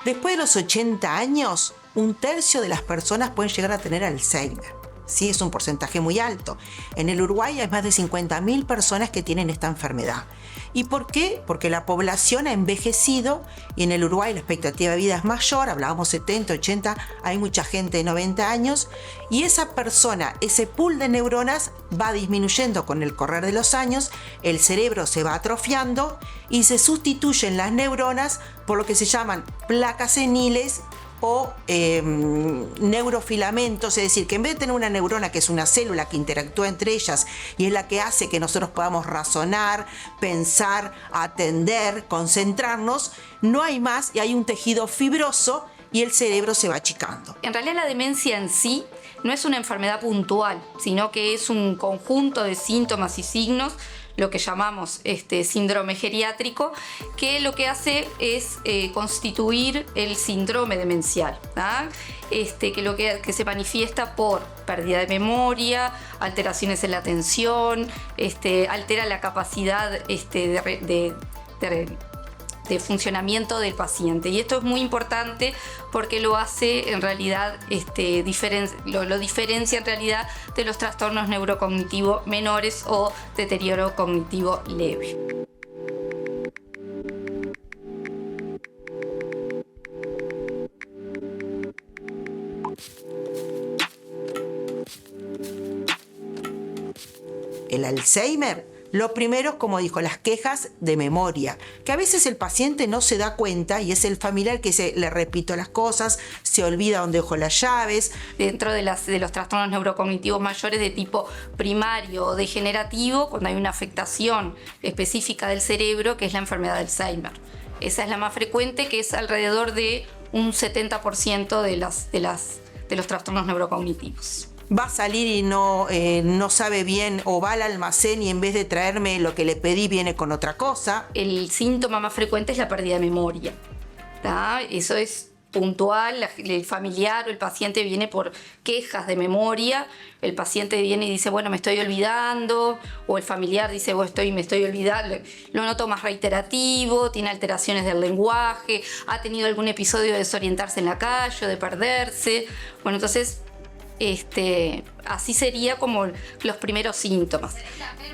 Después de los 80 años, 1/3 de las personas pueden llegar a tener Alzheimer. Sí, es un porcentaje muy alto. En el Uruguay hay más de 50.000 personas que tienen esta enfermedad. ¿Y por qué? Porque la población ha envejecido y en el Uruguay la expectativa de vida es mayor, hablábamos 70, 80, hay mucha gente de 90 años y esa persona, ese pool de neuronas va disminuyendo con el correr de los años, el cerebro se va atrofiando y se sustituyen las neuronas por lo que se llaman placas seniles o neurofilamentos, es decir, que en vez de tener una neurona que es una célula que interactúa entre ellas y es la que hace que nosotros podamos razonar, pensar, atender, concentrarnos, no hay más y hay un tejido fibroso y el cerebro se va achicando. En realidad la demencia en sí no es una enfermedad puntual, sino que es un conjunto de síntomas y signos, lo que llamamos síndrome geriátrico, que lo que hace es constituir el síndrome demencial, ¿tá? Que se manifiesta por pérdida de memoria, alteraciones en la atención, altera la capacidad de funcionamiento del paciente. Y esto es muy importante porque lo hace en realidad, lo diferencia en realidad de los trastornos neurocognitivos menores o deterioro cognitivo leve. El Alzheimer, lo primero, como dijo, las quejas de memoria, que a veces el paciente no se da cuenta y es el familiar que le repito las cosas, se olvida dónde dejó las llaves. Dentro de los trastornos neurocognitivos mayores de tipo primario o degenerativo, cuando hay una afectación específica del cerebro, que es la enfermedad de Alzheimer. Esa es la más frecuente, que es alrededor de un 70% de los trastornos neurocognitivos. Va a salir y no sabe bien, o va al almacén y en vez de traerme lo que le pedí viene con otra cosa. El síntoma más frecuente es la pérdida de memoria, ¿tá? Eso es puntual, el familiar o el paciente viene por quejas de memoria, el paciente viene y dice, bueno, me estoy olvidando, o el familiar dice, bueno, me estoy olvidando, lo noto más reiterativo, tiene alteraciones del lenguaje, ha tenido algún episodio de desorientarse en la calle o de perderse. Bueno, entonces así sería como los primeros síntomas.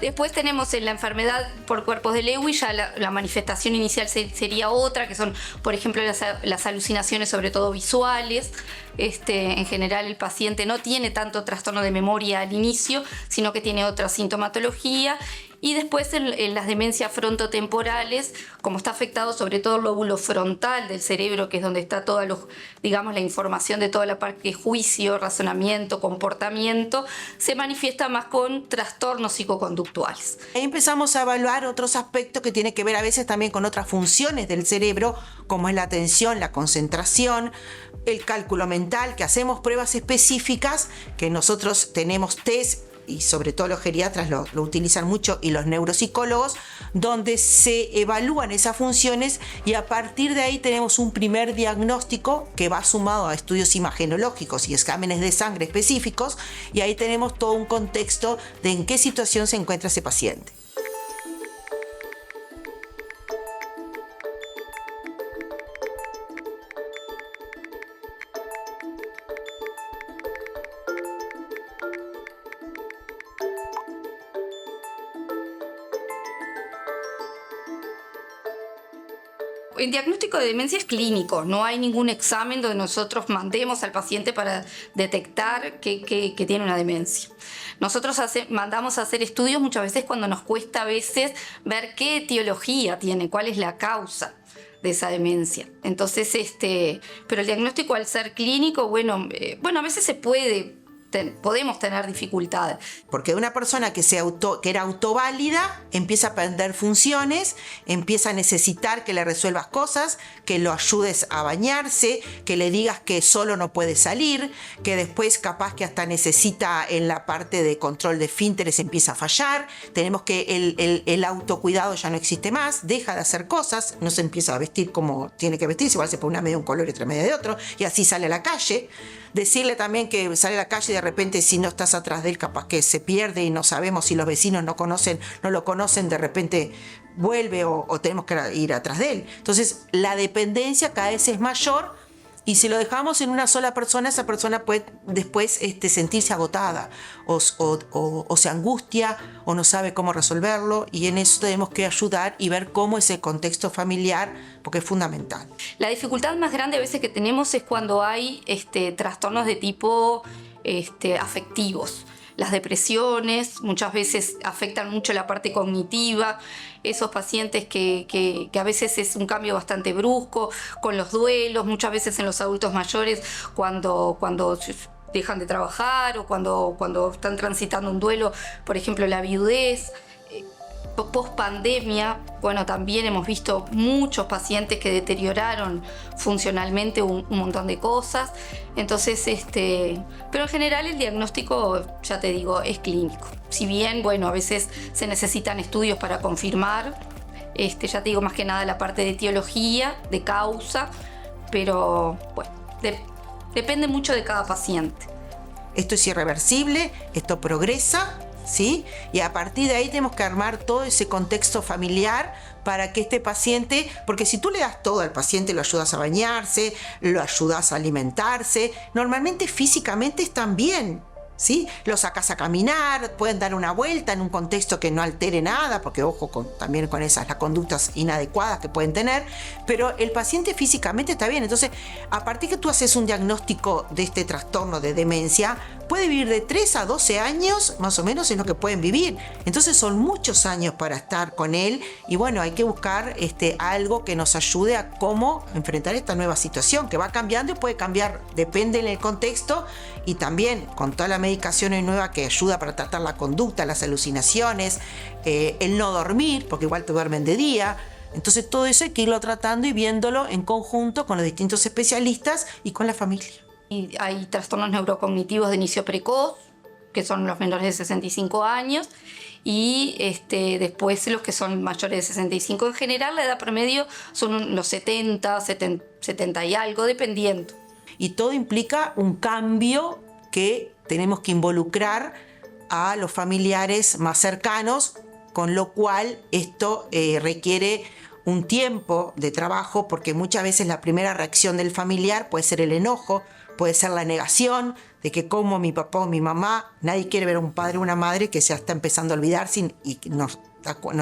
Después tenemos en la enfermedad por cuerpos de Lewy, ya la manifestación inicial sería otra, que son, por ejemplo, las alucinaciones, sobre todo visuales. En general el paciente no tiene tanto trastorno de memoria al inicio, sino que tiene otra sintomatología. Y después en las demencias frontotemporales, como está afectado sobre todo el lóbulo frontal del cerebro, que es donde está toda la información de toda la parte de juicio, razonamiento, comportamiento, se manifiesta más con trastornos psicoconductuales. Ahí empezamos a evaluar otros aspectos que tienen que ver a veces también con otras funciones del cerebro, como es la atención, la concentración, el cálculo mental, que hacemos pruebas específicas, que nosotros tenemos test, y sobre todo los geriatras lo utilizan mucho y los neuropsicólogos, donde se evalúan esas funciones y a partir de ahí tenemos un primer diagnóstico que va sumado a estudios imagenológicos y exámenes de sangre específicos y ahí tenemos todo un contexto de en qué situación se encuentra ese paciente. El diagnóstico de demencia es clínico, no hay ningún examen donde nosotros mandemos al paciente para detectar que tiene una demencia. Nosotros mandamos a hacer estudios muchas veces cuando nos cuesta a veces ver qué etiología tiene, cuál es la causa de esa demencia. Entonces, pero el diagnóstico al ser clínico, a veces podemos tener dificultades. Porque una persona que era autoválida empieza a perder funciones, empieza a necesitar que le resuelvas cosas, que lo ayudes a bañarse, que le digas que solo no puede salir, que después capaz que hasta necesita en la parte de control de esfínteres empieza a fallar. Tenemos que el autocuidado ya no existe más, deja de hacer cosas, no se empieza a vestir como tiene que vestirse, igual se pone una media de un color y otra media de otro, y así sale a la calle. Decirle también que sale a la calle y de repente si no estás atrás de él capaz que se pierde y no sabemos si los vecinos no lo conocen, de repente vuelve o tenemos que ir atrás de él. Entonces la dependencia cada vez es mayor. Y si lo dejamos en una sola persona, esa persona puede después sentirse agotada o se angustia o no sabe cómo resolverlo, y en eso tenemos que ayudar y ver cómo ese contexto familiar, porque es fundamental. La dificultad más grande a veces que tenemos es cuando hay trastornos de tipo afectivos. Las depresiones muchas veces afectan mucho la parte cognitiva, esos pacientes que a veces es un cambio bastante brusco, con los duelos, muchas veces en los adultos mayores cuando dejan de trabajar o cuando están transitando un duelo, por ejemplo la viudez. Post pandemia, bueno, también hemos visto muchos pacientes que deterioraron funcionalmente un montón de cosas. Entonces, pero en general el diagnóstico, ya te digo, es clínico. Si bien, bueno, a veces se necesitan estudios para confirmar, ya te digo, más que nada la parte de etiología, de causa, pero bueno, depende mucho de cada paciente. Esto es irreversible, esto progresa, ¿sí? Y a partir de ahí tenemos que armar todo ese contexto familiar para que este paciente, porque si tú le das todo al paciente, lo ayudas a bañarse, lo ayudas a alimentarse, normalmente físicamente están bien, ¿sí? Lo sacas a caminar, pueden dar una vuelta en un contexto que no altere nada, porque ojo también con las conductas inadecuadas que pueden tener, pero el paciente físicamente está bien. Entonces, a partir que tú haces un diagnóstico de este trastorno de demencia, puede vivir de 3 a 12 años, más o menos es lo que pueden vivir. Entonces son muchos años para estar con él, y bueno, hay que buscar algo que nos ayude a cómo enfrentar esta nueva situación, que va cambiando y puede cambiar, depende del contexto, y también con toda la medicación nueva que ayuda para tratar la conducta, las alucinaciones, el no dormir, porque igual te duermen de día. Entonces todo eso hay que irlo tratando y viéndolo en conjunto con los distintos especialistas y con la familia. Y hay trastornos neurocognitivos de inicio precoz, que son los menores de 65 años, y después los que son mayores de 65. En general, la edad promedio son los 70 y algo, dependiendo. Y todo implica un cambio que tenemos que involucrar a los familiares más cercanos, con lo cual esto requiere un tiempo de trabajo, porque muchas veces la primera reacción del familiar puede ser el enojo, puede ser la negación de que como mi papá o mi mamá, nadie quiere ver a un padre o una madre que ya está empezando a olvidarse y nos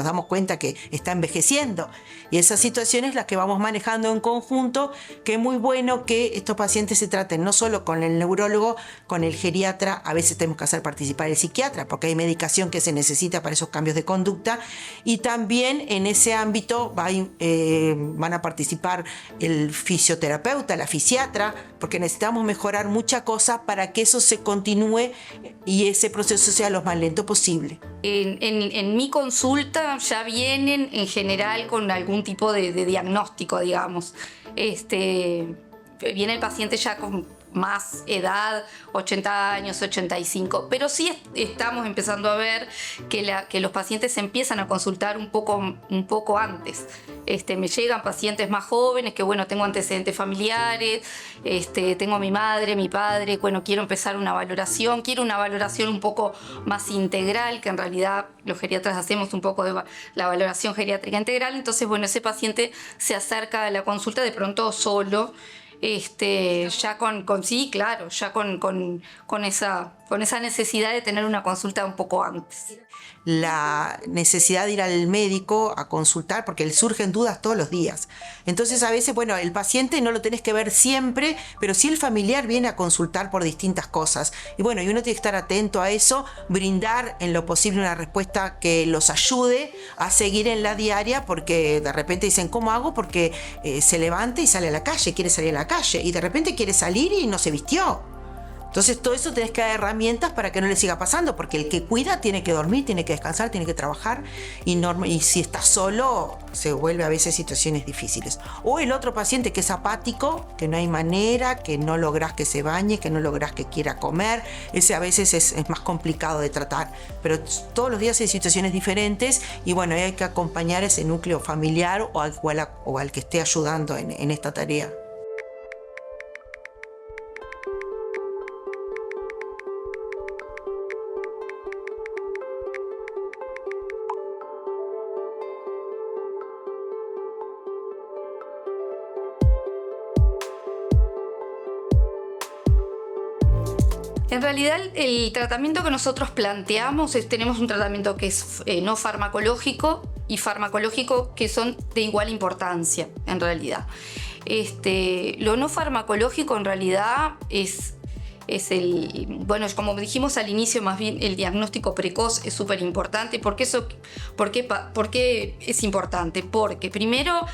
damos cuenta que está envejeciendo. Y esas situaciones las que vamos manejando en conjunto, que es muy bueno que estos pacientes se traten no solo con el neurólogo, con el geriatra, a veces tenemos que hacer participar el psiquiatra, porque hay medicación que se necesita para esos cambios de conducta, y también en ese ámbito van a participar el fisioterapeuta, la fisiatra, porque necesitamos mejorar mucha cosa para que eso se continúe y ese proceso sea lo más lento posible. En mi consulta ya vienen en general con algún tipo de diagnóstico, digamos. Viene el paciente ya con más edad, 80 años, 85, pero sí estamos empezando a ver que los pacientes se empiezan a consultar un poco antes. Me llegan pacientes más jóvenes que, bueno, tengo antecedentes familiares, tengo a mi madre, mi padre, bueno, quiero empezar quiero una valoración un poco más integral, que en realidad los geriatras hacemos un poco de la valoración geriátrica integral. Entonces, bueno, ese paciente se acerca a la consulta de pronto solo, ya con esa necesidad de tener una consulta un poco antes. La necesidad de ir al médico a consultar, porque le surgen dudas todos los días. Entonces a veces, bueno, el paciente no lo tenés que ver siempre, pero sí el familiar viene a consultar por distintas cosas. Y bueno, y uno tiene que estar atento a eso, brindar en lo posible una respuesta que los ayude a seguir en la diaria, porque de repente dicen, ¿cómo hago? Porque se levanta y sale a la calle, quiere salir a la calle, y de repente quiere salir y no se vistió. Entonces todo eso tenés que dar herramientas para que no le siga pasando, porque el que cuida tiene que dormir, tiene que descansar, tiene que trabajar, y si está solo se vuelve a veces situaciones difíciles. O el otro paciente que es apático, que no hay manera, que no lográs que se bañe, que no lográs que quiera comer, ese a veces es más complicado de tratar, pero todos los días hay situaciones diferentes, y bueno, hay que acompañar a ese núcleo familiar o al que esté ayudando en esta tarea. En realidad el tratamiento que nosotros planteamos tenemos un tratamiento que es no farmacológico y farmacológico que son de igual importancia en realidad. Lo no farmacológico en realidad es bueno, como dijimos al inicio, más bien el diagnóstico precoz es súper importante. ¿Por qué es importante? Porque primero,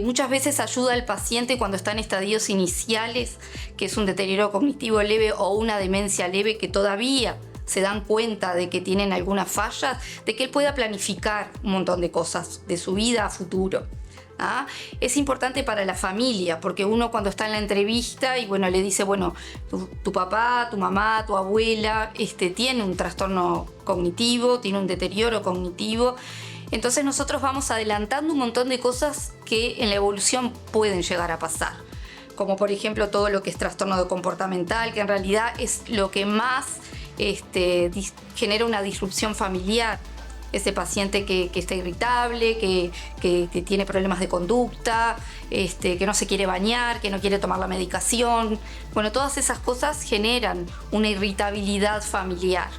muchas veces ayuda al paciente cuando está en estadios iniciales, que es un deterioro cognitivo leve o una demencia leve, que todavía se dan cuenta de que tienen algunas fallas, de que él pueda planificar un montón de cosas de su vida a futuro. ¿Ah? Es importante para la familia, porque uno cuando está en la entrevista y bueno, le dice, bueno, tu papá, tu mamá, tu abuela tiene un trastorno cognitivo, tiene un deterioro cognitivo. Entonces nosotros vamos adelantando un montón de cosas que en la evolución pueden llegar a pasar, como por ejemplo todo lo que es trastorno de comportamental, que en realidad es lo que más genera una disrupción familiar. Ese paciente que está irritable, que tiene problemas de conducta, que no se quiere bañar, que no quiere tomar la medicación. Bueno, todas esas cosas generan una irritabilidad familiar.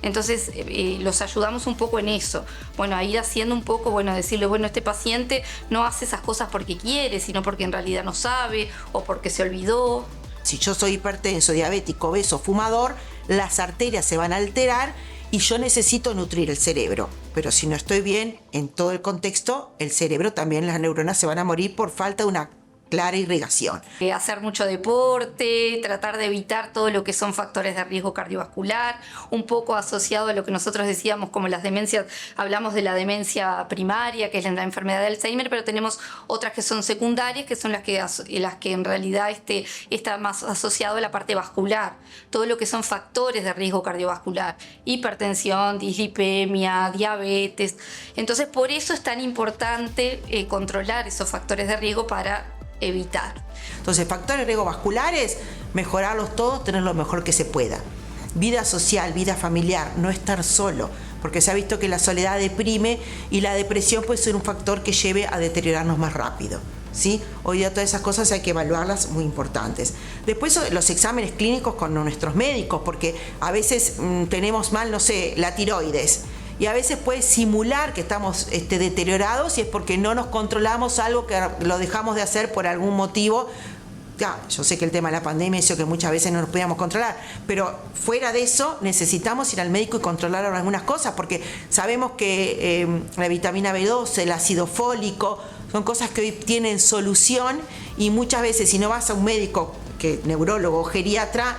Entonces los ayudamos un poco en eso. Bueno, a ir haciendo un poco, bueno, decirle, bueno, este paciente no hace esas cosas porque quiere, sino porque en realidad no sabe o porque se olvidó. Si yo soy hipertenso, diabético, obeso, fumador, las arterias se van a alterar y yo necesito nutrir el cerebro. Pero si no estoy bien en todo el contexto, el cerebro también, las neuronas se van a morir por falta de una clara irrigación. Hacer mucho deporte, tratar de evitar todo lo que son factores de riesgo cardiovascular, un poco asociado a lo que nosotros decíamos como las demencias. Hablamos de la demencia primaria, que es la enfermedad de Alzheimer, pero tenemos otras que son secundarias, que son las que en realidad está más asociado a la parte vascular. Todo lo que son factores de riesgo cardiovascular, hipertensión, dislipemia, diabetes. Entonces, por eso es tan importante controlar esos factores de riesgo para evitar. Entonces, factores de riesgo vasculares, mejorarlos todos, tener lo mejor que se pueda. Vida social, vida familiar, no estar solo, porque se ha visto que la soledad deprime y la depresión puede ser un factor que lleve a deteriorarnos más rápido. ¿Sí? Hoy día todas esas cosas hay que evaluarlas, muy importantes. Después los exámenes clínicos con nuestros médicos, porque a veces tenemos mal, no sé, la tiroides. Y a veces puede simular que estamos deteriorados y es porque no nos controlamos algo que lo dejamos de hacer por algún motivo. Ya, yo sé que el tema de la pandemia hizo que muchas veces no nos podíamos controlar, pero fuera de eso necesitamos ir al médico y controlar algunas cosas, porque sabemos que la vitamina B12, el ácido fólico, son cosas que hoy tienen solución y muchas veces si no vas a un médico neurólogo o geriatra,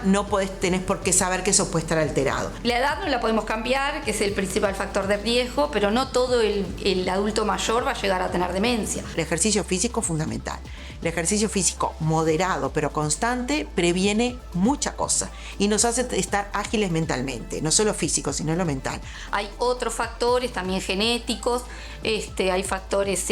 tenés por qué saber que eso puede estar alterado. La edad no la podemos cambiar, que es el principal factor de riesgo, pero no todo el adulto mayor va a llegar a tener demencia. El ejercicio físico es fundamental. El ejercicio físico moderado pero constante previene mucha cosa y nos hace estar ágiles mentalmente, no solo físico, sino lo mental. Hay otros factores también genéticos, hay factores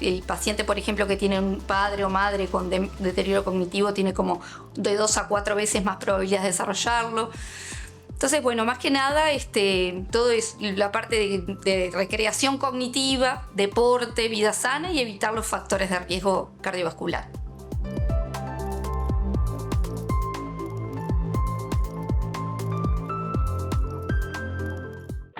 el paciente, por ejemplo, que tiene un padre o madre con deterioro cognitivo tiene como de 2 a 4 veces más probabilidades de desarrollarlo. Entonces, bueno, más que nada, todo es la parte de recreación cognitiva, deporte, vida sana y evitar los factores de riesgo cardiovascular.